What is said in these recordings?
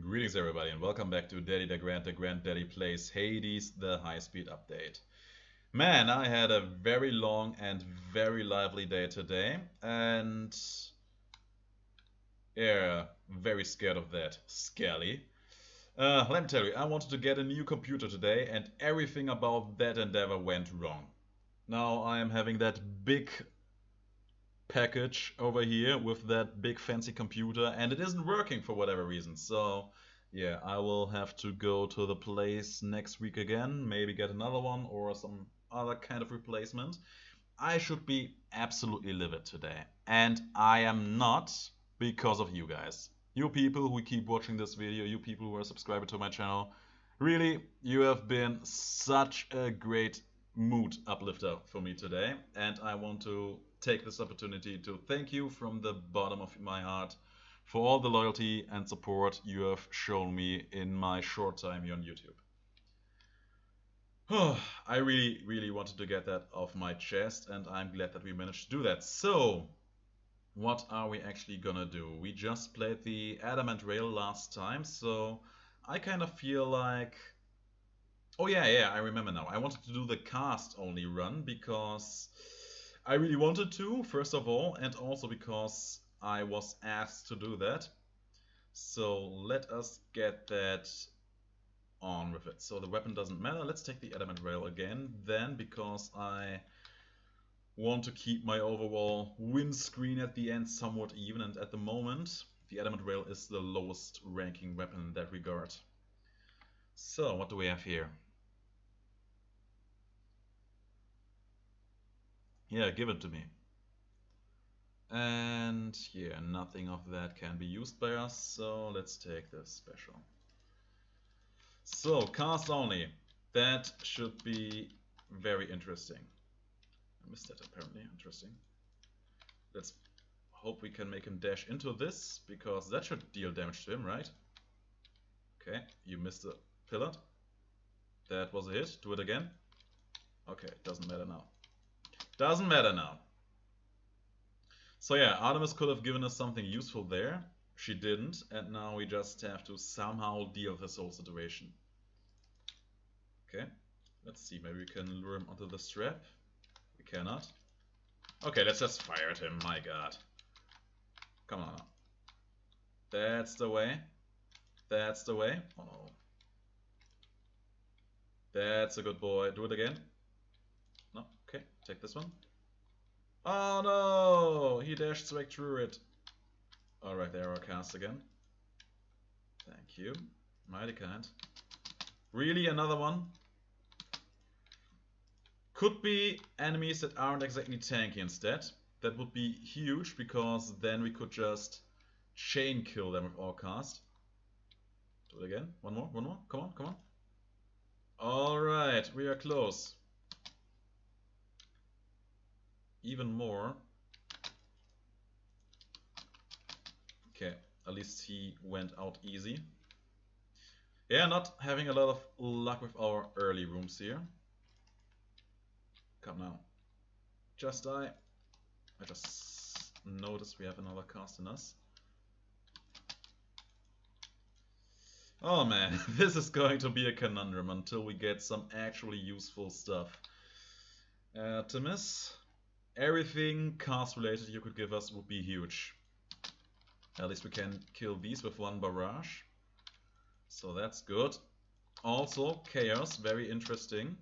Greetings everybody and welcome back to Daddy DeGrand, the Granddaddy Plays Hades, the high-speed update. Man, I had a very long and very lively day today, and yeah, very scared of that. Scally. Let me tell you, I wanted to get a new computer today, and everything about that endeavor went wrong. Now I am having that big package over here with that big fancy computer, and it isn't working for whatever reason. So yeah, I will have to go to the place next week again, maybe get another one or some other kind of replacement. I should be absolutely livid today, and I am not, because of you guys. You people who keep watching this video, you people who are subscribing to my channel, really, you have been such a great mood uplifter for me today, and I want to take this opportunity to thank you from the bottom of my heart for all the loyalty and support you have shown me in my short time here on YouTube. I really wanted to get that off my chest, and I'm glad that we managed to do that. So, what are we actually gonna do? We just played the Adamant Rail last time, so I kind of feel like... Oh yeah, I remember now. I wanted to do the cast only run because I really wanted to, first of all, and also because I was asked to do that. So let us get that on with it. So the weapon doesn't matter. Let's take the Adamant Rail again then, because I want to keep my overall win screen at the end somewhat even, and at the moment the Adamant Rail is the lowest ranking weapon in that regard. So what do we have here? Yeah, give it to me. And yeah, nothing of that can be used by us, so let's take this special. So, cast only. That should be very interesting. I missed that apparently. Interesting. Let's hope we can make him dash into this, because that should deal damage to him, right? Okay, you missed the pillar. That was a hit. Do it again. Okay, doesn't matter now. Doesn't matter now. So yeah, Artemis could have given us something useful there. She didn't, and now we just have to somehow deal with this whole situation. Okay, let's see, maybe we can lure him onto the strap. We cannot. Okay, let's just fire at him, my god. Come on now. That's the way. That's the way. Oh no. That's a good boy. Do it again. No, okay, take this one. Oh no! He dashed straight through it. Alright, there are cast again. Thank you. Mighty kind. Really, another one? Could be enemies that aren't exactly tanky instead. That would be huge, because then we could just chain kill them with our cast. Do it again. One more. Come on. Alright, we are close. Even more. Okay, at least he went out easy. Yeah, not having a lot of luck with our early rooms here. Come now. Just die. I just noticed we have another cast in us. Oh man, this is going to be a conundrum until we get some actually useful stuff. Artemis. Everything cast related you could give us would be huge. At least we can kill these with one barrage. So that's good. Also, Chaos, very interesting.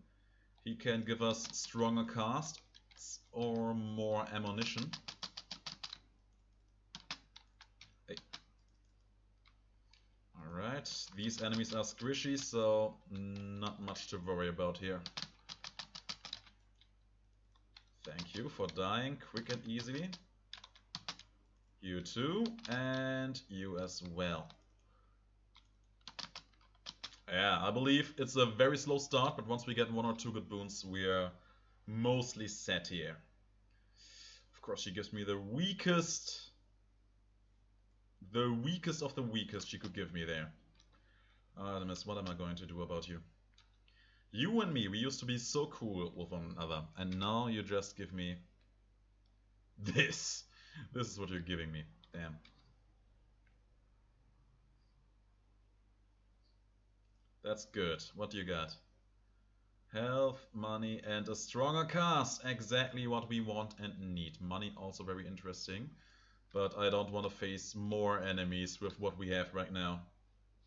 He can give us stronger casts or more ammunition. Hey. Alright, these enemies are squishy, so not much to worry about here. Thank you for dying quick and easily. You too, and you as well. Yeah, I believe it's a very slow start, but once we get one or two good boons, we are mostly set here. Of course, she gives me the weakest of the weakest she could give me there. Artemis, what am I going to do about you? You and me, we used to be so cool with one another, and now you just give me this. This is what you're giving me. Damn. That's good. What do you got? Health, money, and a stronger cast. Exactly what we want and need. Money also very interesting. But I don't want to face more enemies with what we have right now.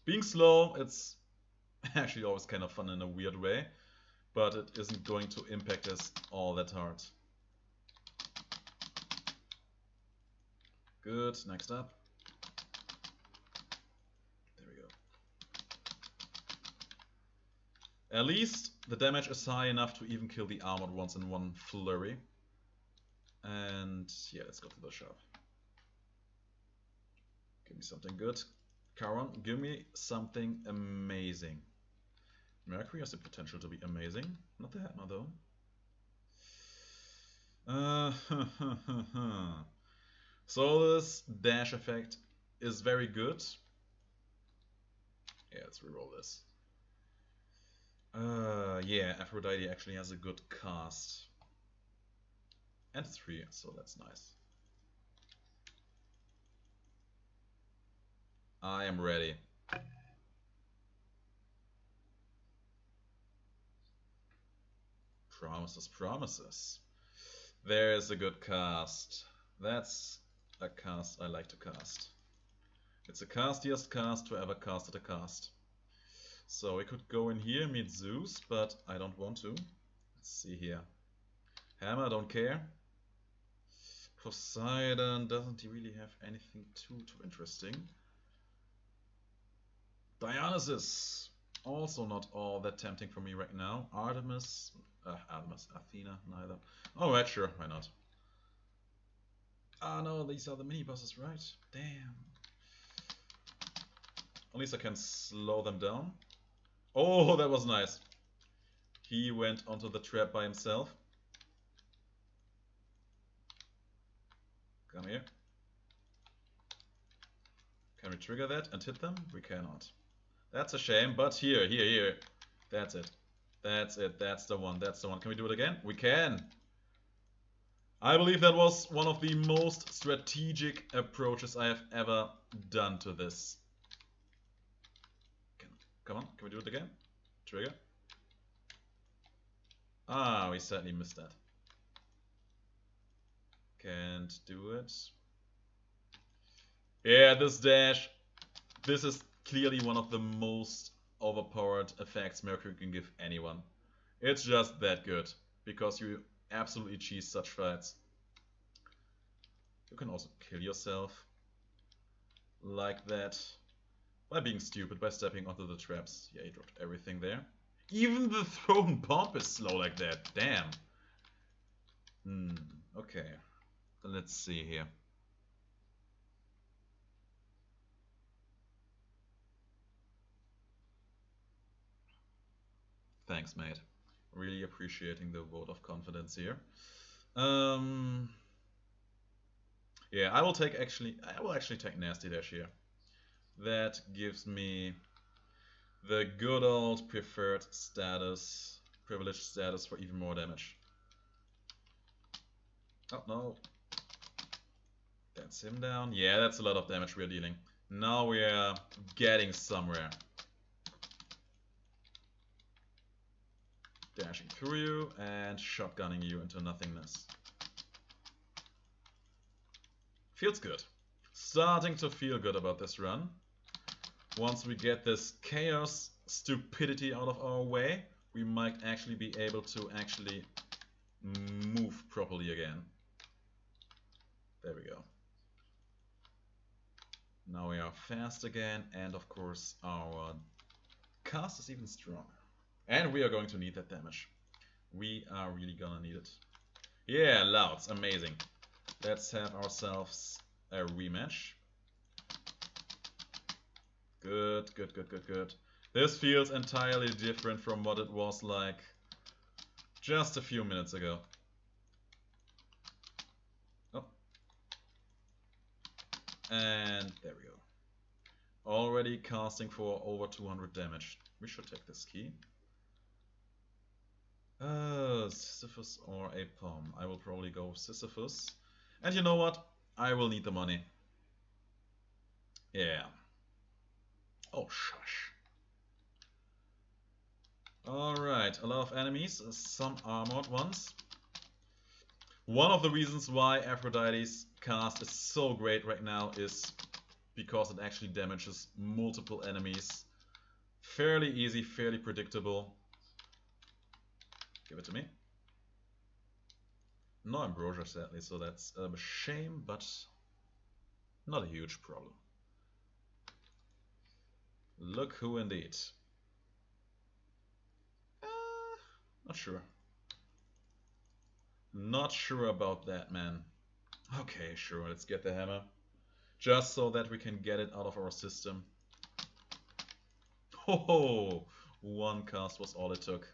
Being slow, it's actually always kind of fun in a weird way. But it isn't going to impact us all that hard. Good, next up. There we go. At least the damage is high enough to even kill the armored ones in one flurry. And yeah, let's go to the shop. Give me something good. Charon, give me something amazing. Mercury has the potential to be amazing. Not the hammer though. So this dash effect is very good. Yeah, let's reroll this. Yeah, Aphrodite actually has a good cast. And it's free, so that's nice. I am ready. Promises, promises. There's a good cast. That's a cast I like to cast. It's the castiest cast to ever casted a cast. So we could go in here, meet Zeus, but I don't want to. Let's see here. Hammer, don't care. Poseidon, doesn't he really have anything too interesting? Dionysus, also not all that tempting for me right now. Artemis, Athena, neither. Oh, right, sure, why not? Ah, no, these are the mini bosses, right? Damn. At least I can slow them down. Oh, that was nice. He went onto the trap by himself. Come here. Can we trigger that and hit them? We cannot. That's a shame, but here. That's it. That's it. That's the one. That's the one. Can we do it again? We can. I believe that was one of the most strategic approaches I have ever done to this. Come on, can we do it again? Trigger. Ah, we sadly missed that. Can't do it. Yeah, this dash. This is clearly one of the most overpowered effects Mercury can give anyone. It's just that good, because you absolutely cheese such fights. You can also kill yourself like that by being stupid, by stepping onto the traps. Yeah, he dropped everything there. Even the thrown bomb is slow like that. Damn. Okay. Then let's see here. Thanks, mate. Really appreciating the vote of confidence here. Yeah, I will actually take Nasty Dash here. That gives me the good old preferred status, privileged status for even more damage. Oh no. That's him down. Yeah, that's a lot of damage we're dealing. Now we are getting somewhere. Dashing through you and shotgunning you into nothingness. Feels good. Starting to feel good about this run. Once we get this chaos stupidity out of our way, we might actually be able to actually move properly again. There we go. Now we are fast again, and of course our cast is even stronger. And we are going to need that damage. We are really gonna need it. Yeah, Louds, amazing. Let's have ourselves a rematch. Good. This feels entirely different from what it was like just a few minutes ago. Oh. And there we go. Already casting for over 200 damage. We should take this key. Sisyphus or a Palm. I will probably go Sisyphus. And you know what? I will need the money. Yeah. Oh, shush. a lot of enemies, some armored ones. One of the reasons why Aphrodites Cast is so great right now is because it actually damages multiple enemies. Fairly easy, fairly predictable. Give it to me. No ambrosia, sadly, so that's a shame, but not a huge problem. Look who indeed. Not sure. Not sure about that, man. Okay, sure, let's get the hammer. Just so that we can get it out of our system. Oh, one cast was all it took.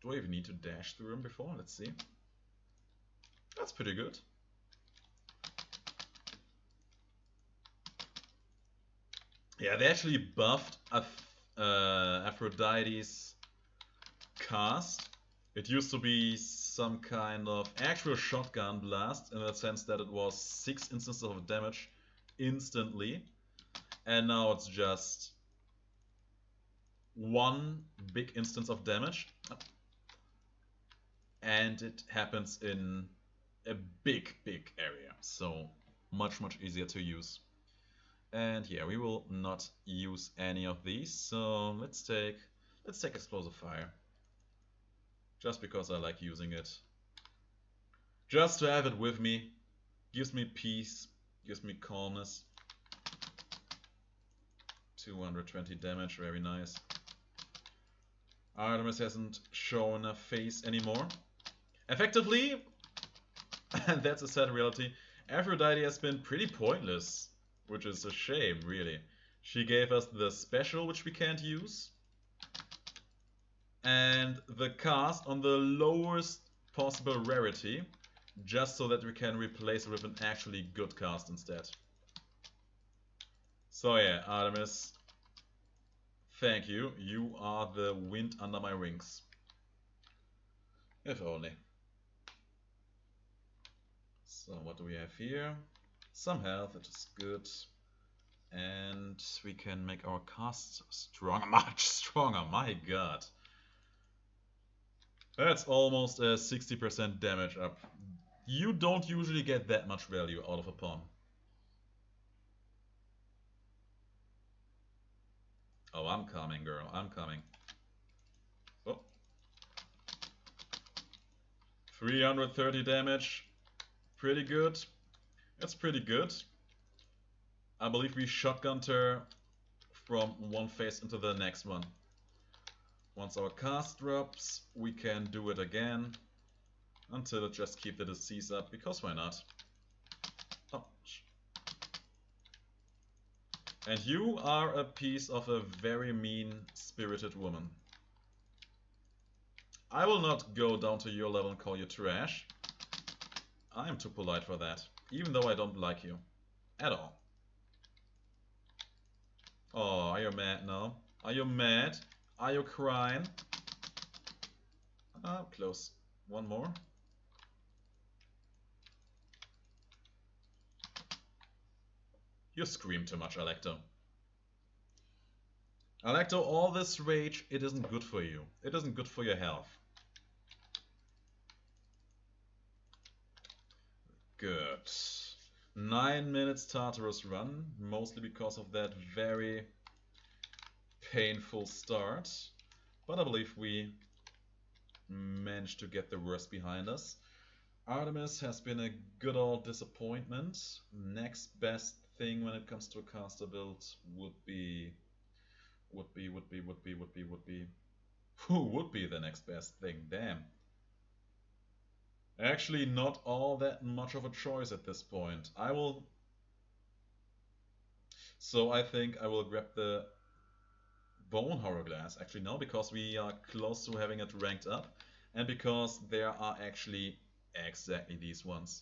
Do I even need to dash through him before? Let's see. That's pretty good. Yeah, they actually buffed Aphrodites Cast. It used to be some kind of actual shotgun blast in the sense that it was 6 instances of damage instantly. And now it's just 1 big instance of damage. And it happens in a big area. So much easier to use. And yeah, we will not use any of these. So let's take explosive fire. Just because I like using it. Just to have it with me. Gives me peace. Gives me calmness. 220 damage, very nice. Artemis hasn't shown a face anymore. Effectively, and that's a sad reality, Aphrodite has been pretty pointless. Which is a shame, really. She gave us the special, which we can't use. And the cast on the lowest possible rarity, just so that we can replace it with an actually good cast instead. So yeah, Artemis, thank you. You are the wind under my wings. If only. So what do we have here? Some health, which is good. And we can make our cast stronger, much stronger, my god. That's almost a 60% damage up. You don't usually get that much value out of a pawn. Oh, I'm coming, girl. I'm coming. Oh. 330 damage. Pretty good. That's pretty good. I believe we shotgunned her from one phase into the next one. Once our cast drops, we can do it again until it just keep the disease up, because why not? Oh. And you are a piece of a very mean-spirited woman. I will not go down to your level and call you trash. I am too polite for that, even though I don't like you. At all. Oh, are you mad now? Are you mad? Are you crying? Ah, close. One more. You scream too much, Alecto. Alecto, all this rage, it isn't good for you. It isn't good for your health. Good. 9 minutes Tartarus run, mostly because of that very painful start. But I believe we managed to get the worst behind us. Artemis has been a good old disappointment. Next best thing when it comes to a caster build would be... Who would be the next best thing? Damn. Actually, not all that much of a choice at this point. So I think I will grab the Bone Hourglass. Actually, no, because we are close to having it ranked up. And because there are actually exactly these ones.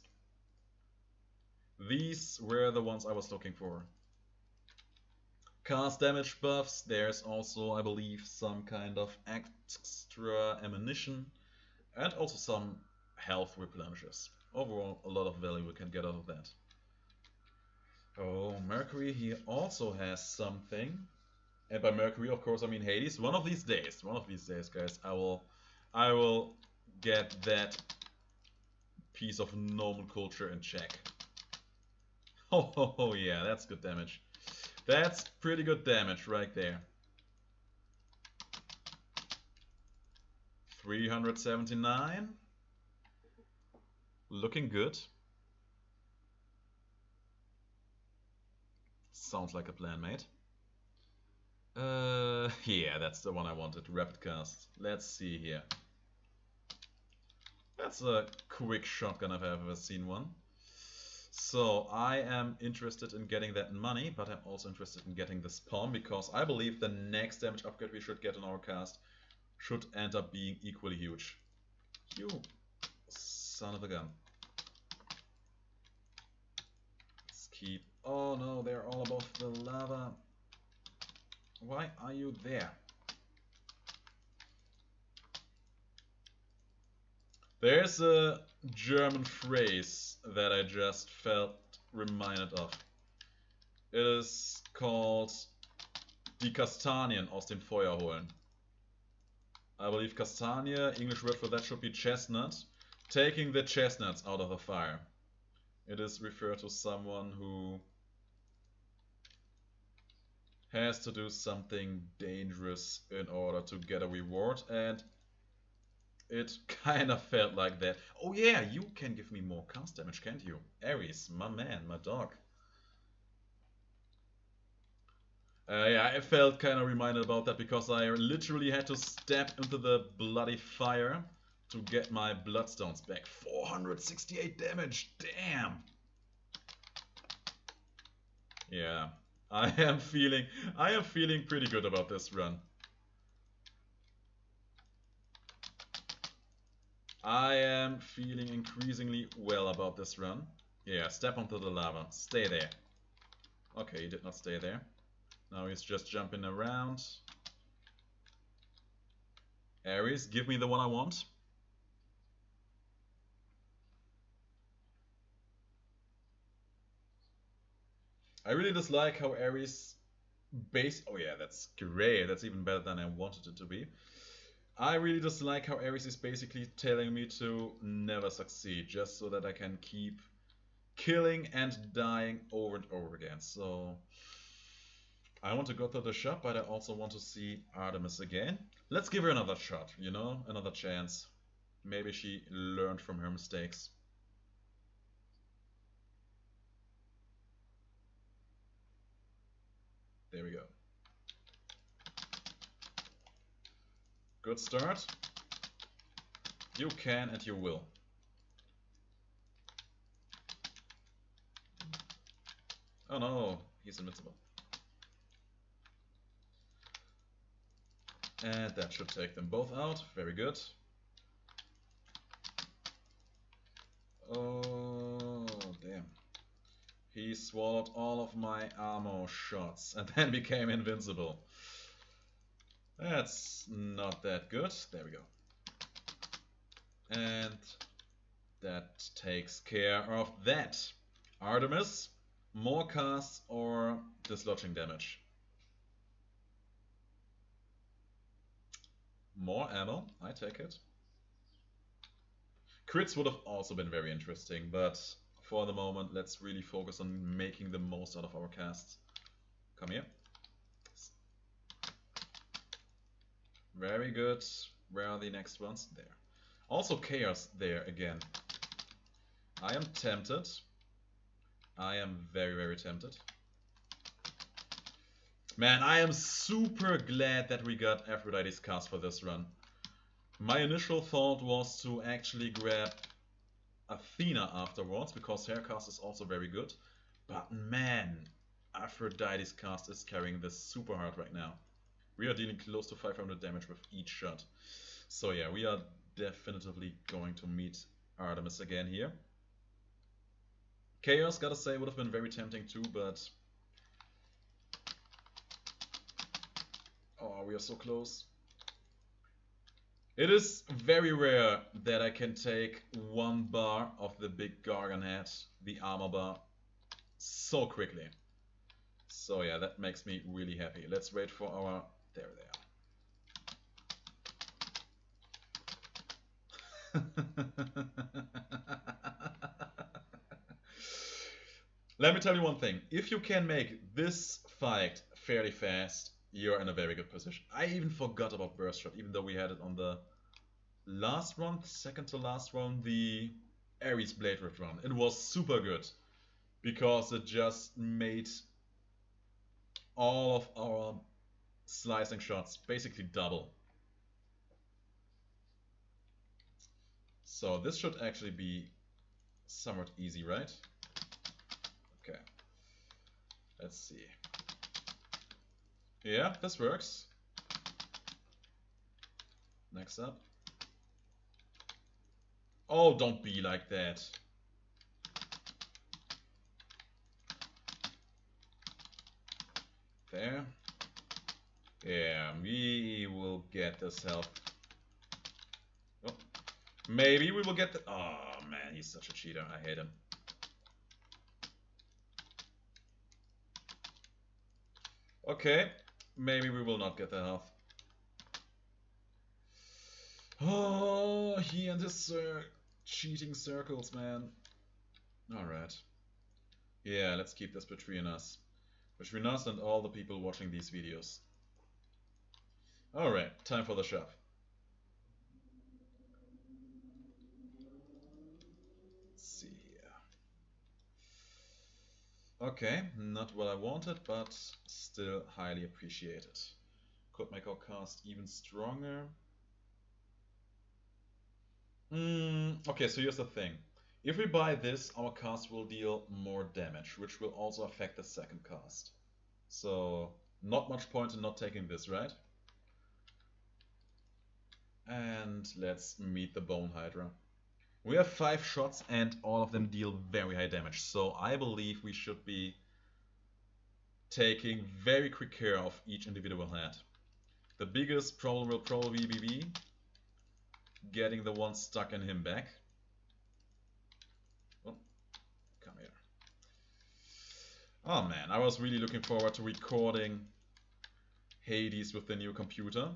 These were the ones I was looking for. Cast damage buffs. There's also, I believe, some kind of extra ammunition. And also some health replenishes. Overall, a lot of value we can get out of that. Oh, Mercury, he also has something. And by Mercury, of course, I mean Hades. One of these days, guys, I will get that piece of nomenclature in check. Oh, yeah, that's good damage. That's pretty good damage right there. 379. Looking good. Sounds like a plan, mate. Yeah, that's the one I wanted. Rapid cast. Let's see here. That's a quick shotgun if I've ever seen one. So I am interested in getting that money, but I'm also interested in getting the spawn because I believe the next damage upgrade we should get in our cast should end up being equally huge. You son of a gun. Let's keep... Oh no, they're all above the lava. Why are you there? There's a German phrase that I just felt reminded of. It is called die Kastanien aus dem Feuer holen. I believe Kastanie, English word for that should be chestnut. Taking the chestnuts out of the fire. It is referred to someone who has to do something dangerous in order to get a reward, and it kind of felt like that. Oh yeah, you can give me more cast damage, can't you? Ares, my man, my dog. Yeah, I felt kind of reminded about that because I literally had to step into the bloody fire to get my bloodstones back. 468 damage, damn! Yeah, I am feeling pretty good about this run. I am feeling increasingly well about this run. Yeah, step onto the lava. Stay there. Okay, he did not stay there. Now he's just jumping around. Ares, give me the one I want. I really dislike how Ares base... Oh yeah, that's great. That's even better than I wanted it to be. I really dislike how Ares is basically telling me to never succeed, just so that I can keep killing and dying over and over again. So I want to go to the shop, but I also want to see Artemis again. Let's give her another shot, you know, another chance. Maybe she learned from her mistakes. There we go. Good start. You can and you will. Oh no, he's invincible. And that should take them both out. Very good. Oh, damn. He swallowed all of my ammo shots and then became invincible. That's not that good. There we go. And that takes care of that. Artemis, more casts or dislodging damage? More ammo, I take it. Crits would have also been very interesting, but for the moment, let's really focus on making the most out of our casts. Come here. Very good. Where are the next ones? There. Also chaos there again. I am tempted. I am very, very tempted. Man, I am super glad that we got Aphrodites Cast for this run. My initial thought was to actually grab Athena afterwards, because her cast is also very good. But man, Aphrodites Cast is carrying this super hard right now. We are dealing close to 500 damage with each shot. So yeah, we are definitively going to meet Artemis again here. Chaos, gotta say, would have been very tempting too, but... Oh, we are so close. It is very rare that I can take one bar of the big Gargon head, the armor bar, so quickly. So yeah, that makes me really happy. Let's wait for our... There they are. Let me tell you one thing. If you can make this fight fairly fast, you're in a very good position. I even forgot about Burst Shot, even though we had it on the last run, second to last run, the Ares Blade Rift run. It was super good because it just made all of our slicing shots basically double. So this should actually be somewhat easy, right? Okay. Let's see. Yeah, this works. Next up. Oh, don't be like that. There. Yeah, we will get this health. Oh, maybe we will get the... Oh man, he's such a cheater. I hate him. Okay, maybe we will not get the health. Oh, he and his cheating circles, man. Alright. Yeah, let's keep this between us. Between us and all the people watching these videos. Alright, time for the shop. Let's see here. Okay, not what I wanted, but still highly appreciated. Could make our cast even stronger. Okay, so here's the thing. If we buy this, our cast will deal more damage, which will also affect the second cast. So, not much point in not taking this, right? And let's meet the Bone Hydra. We have 5 shots and all of them deal very high damage, so I believe we should be taking very quick care of each individual head. The biggest problem will probably be getting the one stuck in him back. Oh, come here. Oh man, I was really looking forward to recording Hades with the new computer.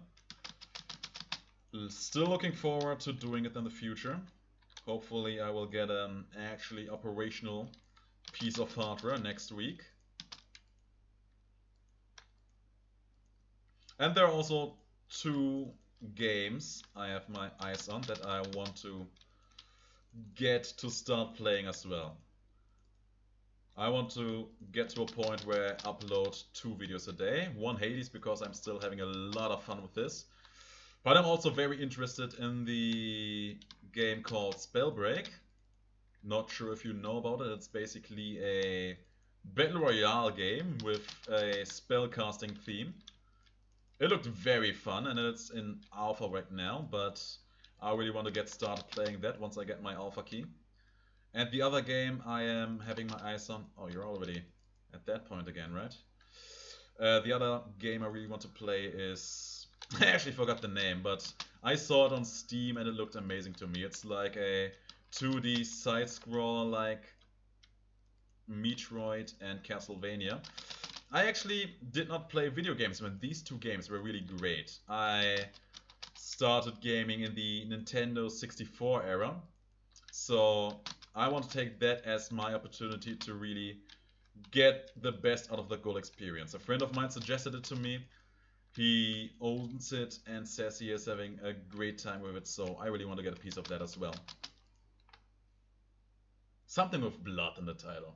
Still looking forward to doing it in the future. Hopefully I will get an actually operational piece of hardware next week. And there are also 2 games I have my eyes on that I want to get to start playing as well. I want to get to a point where I upload 2 videos a day. One Hades because I'm still having a lot of fun with this. But I'm also very interested in the game called Spellbreak. Not sure if you know about it. It's basically a battle royale game with a spellcasting theme. It looked very fun and it's in alpha right now, but I really want to get started playing that once I get my alpha key. And the other game I am having my eyes on... Oh, you're already at that point again, right? The other game I really want to play is... I actually forgot the name, but I saw it on Steam and it looked amazing to me. It's like a 2D side-scroller like Metroid and Castlevania. I actually did not play video games when these 2 games were really great. I started gaming in the Nintendo 64 era, so I want to take that as my opportunity to really get the best out of the Goal experience. A friend of mine suggested it to me. He owns it and says he is having a great time with it, so I really want to get a piece of that as well. Something with blood in the title.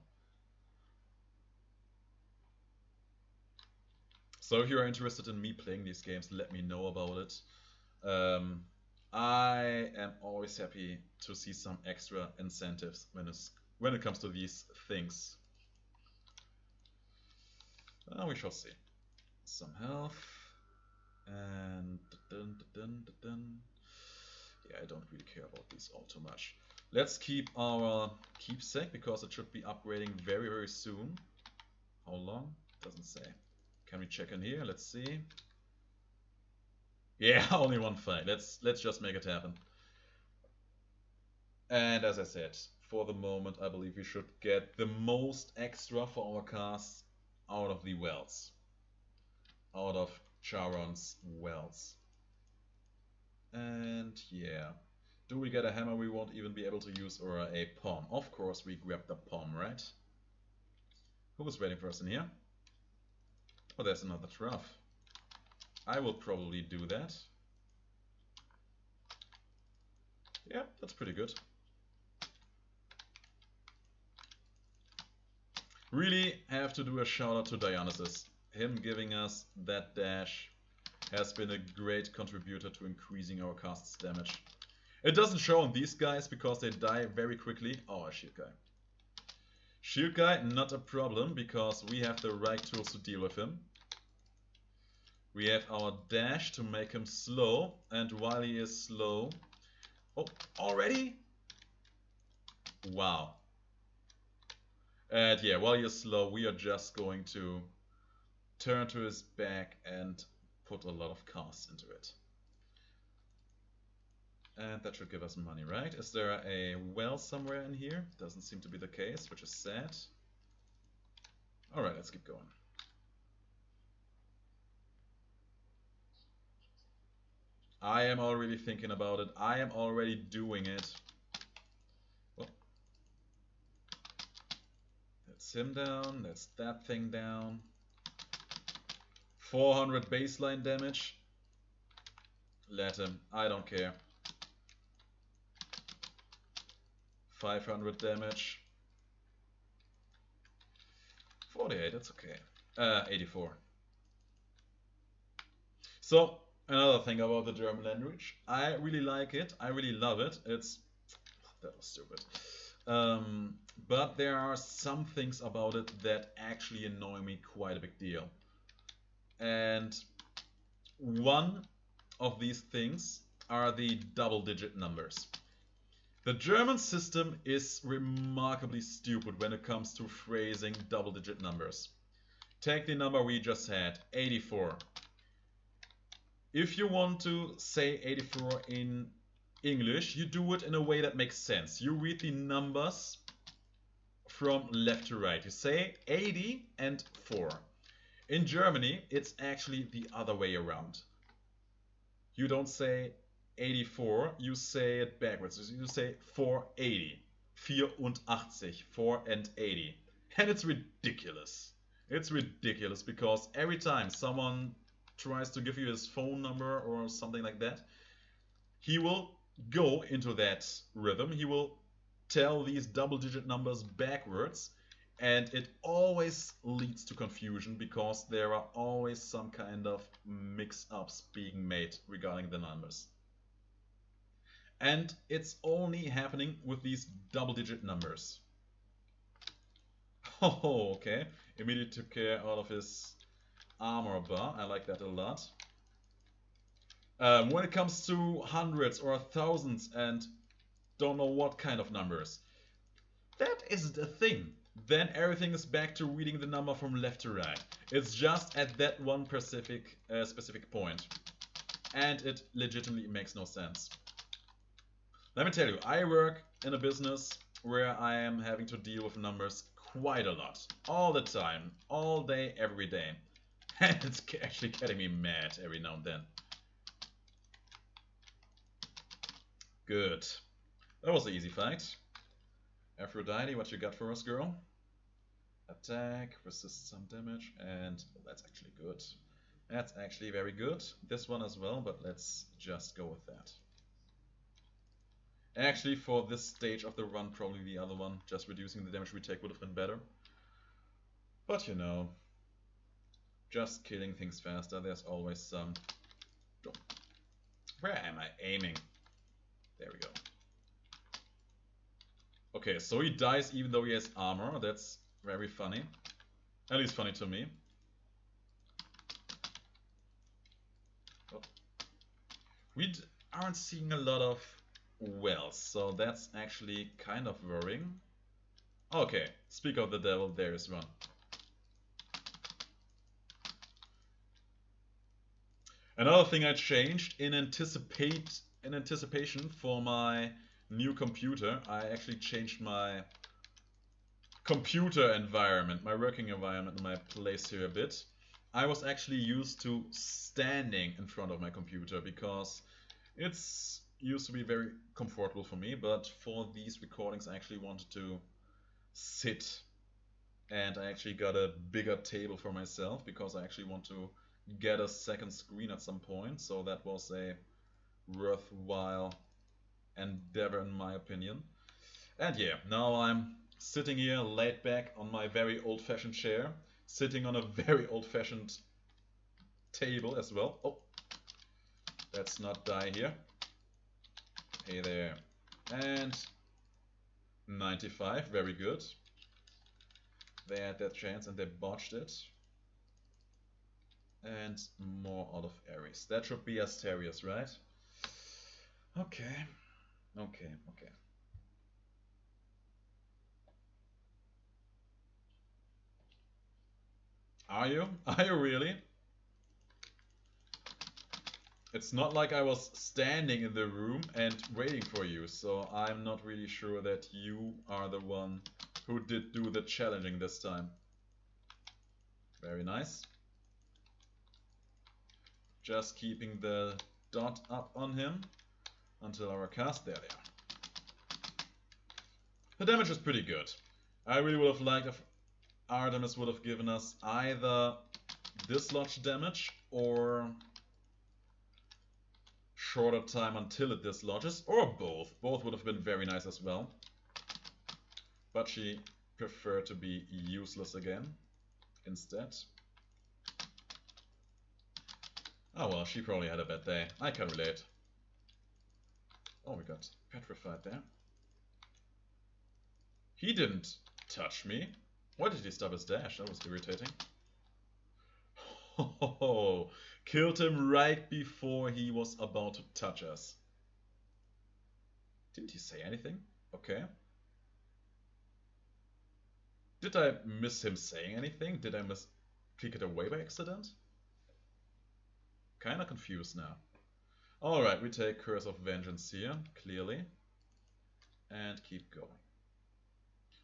So if you're interested in me playing these games, let me know about it. I am always happy to see some extra incentives when it comes to these things. We shall see. Some health. And yeah, I don't really care about these all too much. Let's keep our keepsake because it should be upgrading very, very soon. How long? Doesn't say. Can we check in here? Let's see. Yeah, only 1 fight. Let's just make it happen. And as I said, for the moment, I believe we should get the most extra for our cast out of the wells. Out of Charon's wells. And yeah. Do we get a hammer we won't even be able to use, or a palm? Of course we grab the palm, right? Who was waiting for us in here? Oh, there's another trough. I will probably do that. Yeah, that's pretty good. Really have to do a shout out to Dionysus. Him giving us that dash has been a great contributor to increasing our cast's damage. It doesn't show on these guys because they die very quickly. Oh, a shield guy. Shield guy, not a problem because we have the right tools to deal with him. We have our dash to make him slow, and while he is slow... Oh, already? Wow. And yeah, while you're slow, we are just going to turn to his back and put a lot of casts into it. And that should give us money, right? Is there a well somewhere in here? Doesn't seem to be the case, which is sad. Alright, let's keep going. I am already thinking about it. I am already doing it. Well, that's him down. That's that thing down. 400 baseline damage. Let him. I don't care. 500 damage. 48, that's okay. 84. So, another thing about the German language. I really like it. I really love it. It's... That was stupid. But there are some things about it that actually annoy me quite a big deal. And one of these things are the double-digit numbers. The German system is remarkably stupid when it comes to phrasing double-digit numbers. Take the number we just had, 84. If you want to say 84 in English, you do it in a way that makes sense. You read the numbers from left to right. You say 80 and 4. In Germany, it's actually the other way around. You don't say 84, you say it backwards. You say 480. 84, 4 and 80. And it's ridiculous. It's ridiculous because every time someone tries to give you his phone number or something like that, he will go into that rhythm. He will tell these double-digit numbers backwards, and it always leads to confusion because there are always some kind of mix-ups being made regarding the numbers. And it's only happening with these double-digit numbers. Oh, okay. Immediately took care out of his armor bar. I like that a lot. When it comes to hundreds or thousands and don't know what kind of numbers, that isn't a thing. Then everything is back to reading the number from left to right. It's just at that one specific point. And it legitimately makes no sense. Let me tell you, I work in a business where I am having to deal with numbers quite a lot. All the time. All day, every day. And it's actually getting me mad every now and then. Good. That was an easy fight. Aphrodite, what you got for us, girl? Attack, resist some damage, and that's actually good. That's actually very good. This one as well, but let's just go with that. Actually, for this stage of the run, probably the other one, just reducing the damage we take would have been better. But you know, just killing things faster, there's always some... Where am I aiming? There we go. Okay, so he dies even though he has armor. That's very funny. At least funny to me. Oh. We aren't seeing a lot of wells, so that's actually kind of worrying. Okay, speak of the devil, there is one. Another thing I changed in anticipation for my new computer, I actually changed my computer environment, my working environment, my place here a bit, I was actually used to standing in front of my computer because it's used to be very comfortable for me, but for these recordings I actually wanted to sit, and I actually got a bigger table for myself because I actually want to get a second screen at some point, so that was a worthwhile endeavor in my opinion. And yeah, now I'm sitting here laid back on my very old-fashioned chair, sitting on a very old-fashioned table as well. Oh, let's not die here. Hey there. And 95, very good. They had their chance and they botched it. And more out of Ares. That should be Asterius, right? Okay. Okay. Are you? Are you really? It's not like I was standing in the room and waiting for you, so I'm not really sure that you are the one who did do the challenging this time. Very nice. Just keeping the dot up on him until our cast. There they are. The damage is pretty good. I really would have liked if Artemis would have given us either dislodge damage or shorter time until it dislodges, or both. Both would have been very nice as well. But she preferred to be useless again instead. Oh well, she probably had a bad day. I can relate. Oh, we got petrified there. He didn't touch me. Why did he stop his dash? That was irritating. Oh, killed him right before he was about to touch us. Didn't he say anything? Okay. Did I miss him saying anything? Did I click it away by accident? Kinda confused now. Alright, we take Curse of Vengeance here, clearly. And keep going.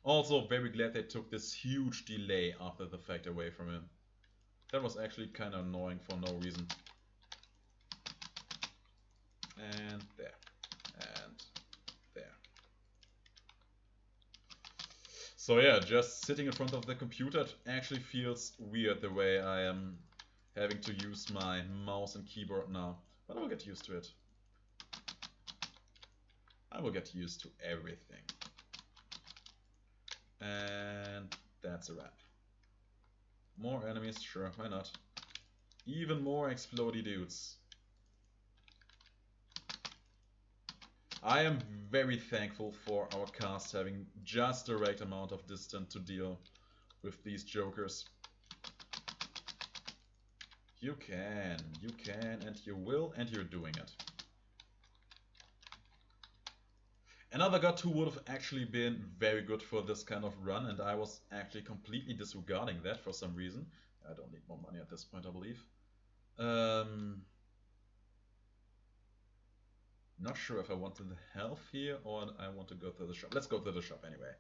Also, very glad they took this huge delay after the fact away from him. That was actually kind of annoying for no reason. And there. And there. So yeah, just sitting in front of the computer actually feels weird the way I am having to use my mouse and keyboard now. But I will get used to it. I will get used to everything. And that's a wrap. More enemies, sure, why not? Even more explodey dudes. I am very thankful for our cast having just the right amount of distance to deal with these jokers. You can, and you will, and you're doing it. Another god who would have actually been very good for this kind of run, and I was actually completely disregarding that for some reason. I don't need more money at this point, I believe. Not sure if I want the health here or I want to go to the shop. Let's go to the shop anyway.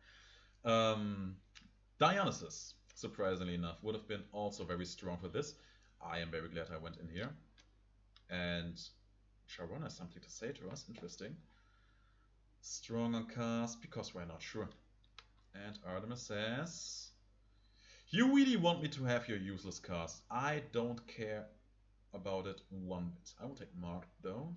Dionysus, surprisingly enough, would have been also very strong for this. I am very glad I went in here. And Sharon has something to say to us, interesting. Strong on cast, because why not, sure. And Artemis says, you really want me to have your useless cast. I don't care about it one bit. I will take Mark though.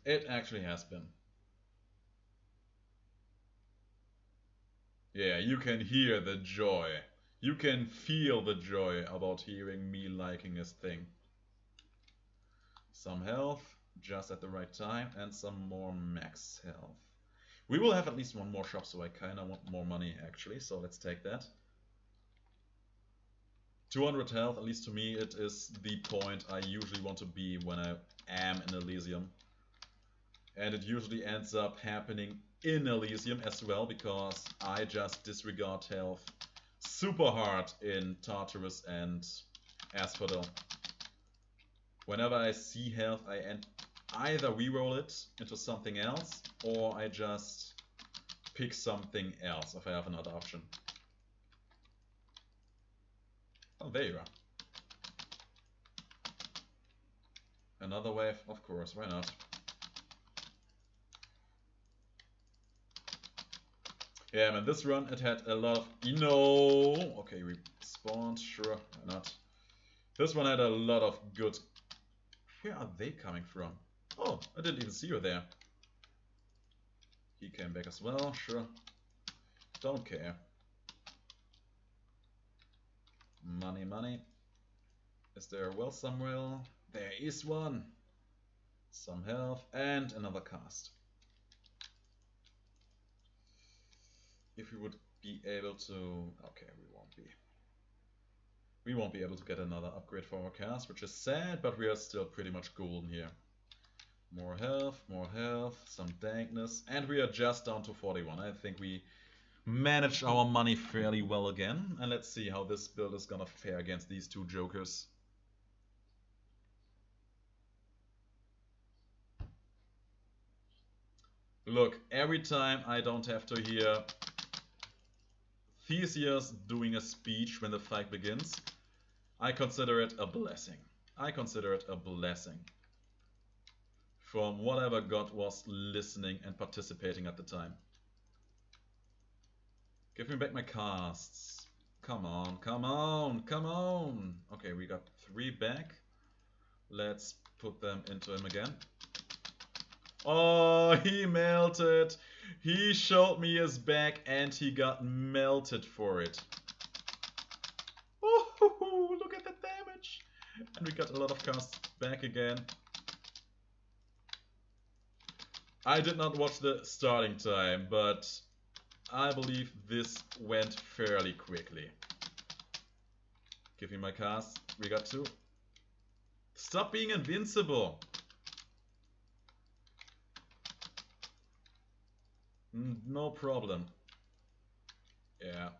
It actually has been. Yeah, you can hear the joy. You can feel the joy about hearing me liking his thing. Some health, just at the right time, and some more max health. We will have at least one more shop, so I kinda want more money actually, so let's take that. 200 health, at least to me, it is the point I usually want to be when I am in Elysium. And it usually ends up happening in Elysium as well, because I just disregard health super hard in Tartarus and Asphodel. Whenever I see health, either reroll it into something else, or I just pick something else if I have another option. Oh, there you are. Another wave, of course, why not? Yeah, man, this run, it had a lot of... Okay, we spawned, sure, why not? This one had a lot of good... Where are they coming from? Oh, I didn't even see you there. He came back as well, sure. Don't care. Money, money. Is there a well somewhere? There is one. Some health and another cast. If we would be able to... Okay, we won't be. We won't be able to get another upgrade for our cast, which is sad, but we are still pretty much golden here. More health, some dankness, and we are just down to 41. I think we managed our money fairly well again, and let's see how this build is gonna fare against these two jokers. Look, every time I don't have to hear Theseus doing a speech when the fight begins, I consider it a blessing. I consider it a blessing. From whatever god was listening and participating at the time. Give me back my casts. Come on, come on, come on. Okay, we got 3 back. Let's put them into him again. Oh, he melted. He showed me his back and he got melted for it. Oh, look at that damage. And we got a lot of casts back again. I did not watch the starting time, but I believe this went fairly quickly. Give me my cast. We got 2. Stop being invincible. No problem. Yeah.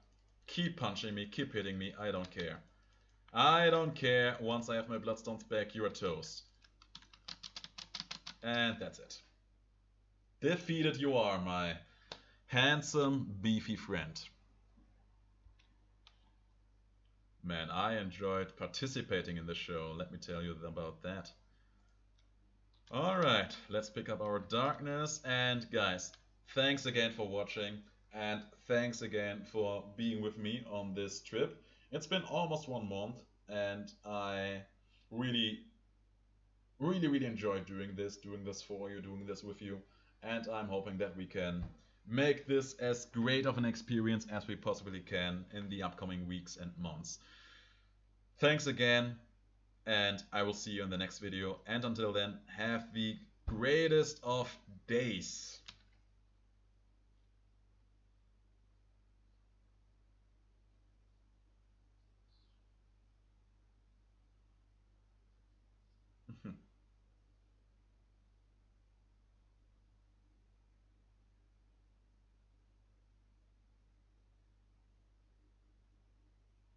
Keep punching me, keep hitting me, I don't care. I don't care. Once I have my bloodstones back, you are toast. And that's it. Defeated you are, my handsome, beefy friend. Man, I enjoyed participating in the show, let me tell you about that. Alright, let's pick up our darkness, and guys, thanks again for watching, and thanks again for being with me on this trip. It's been almost 1 month, and I really enjoyed doing this for you, doing this with you, and I'm hoping that we can make this as great of an experience as we possibly can in the upcoming weeks and months. Thanks again, and I will see you in the next video, and until then, have the greatest of days.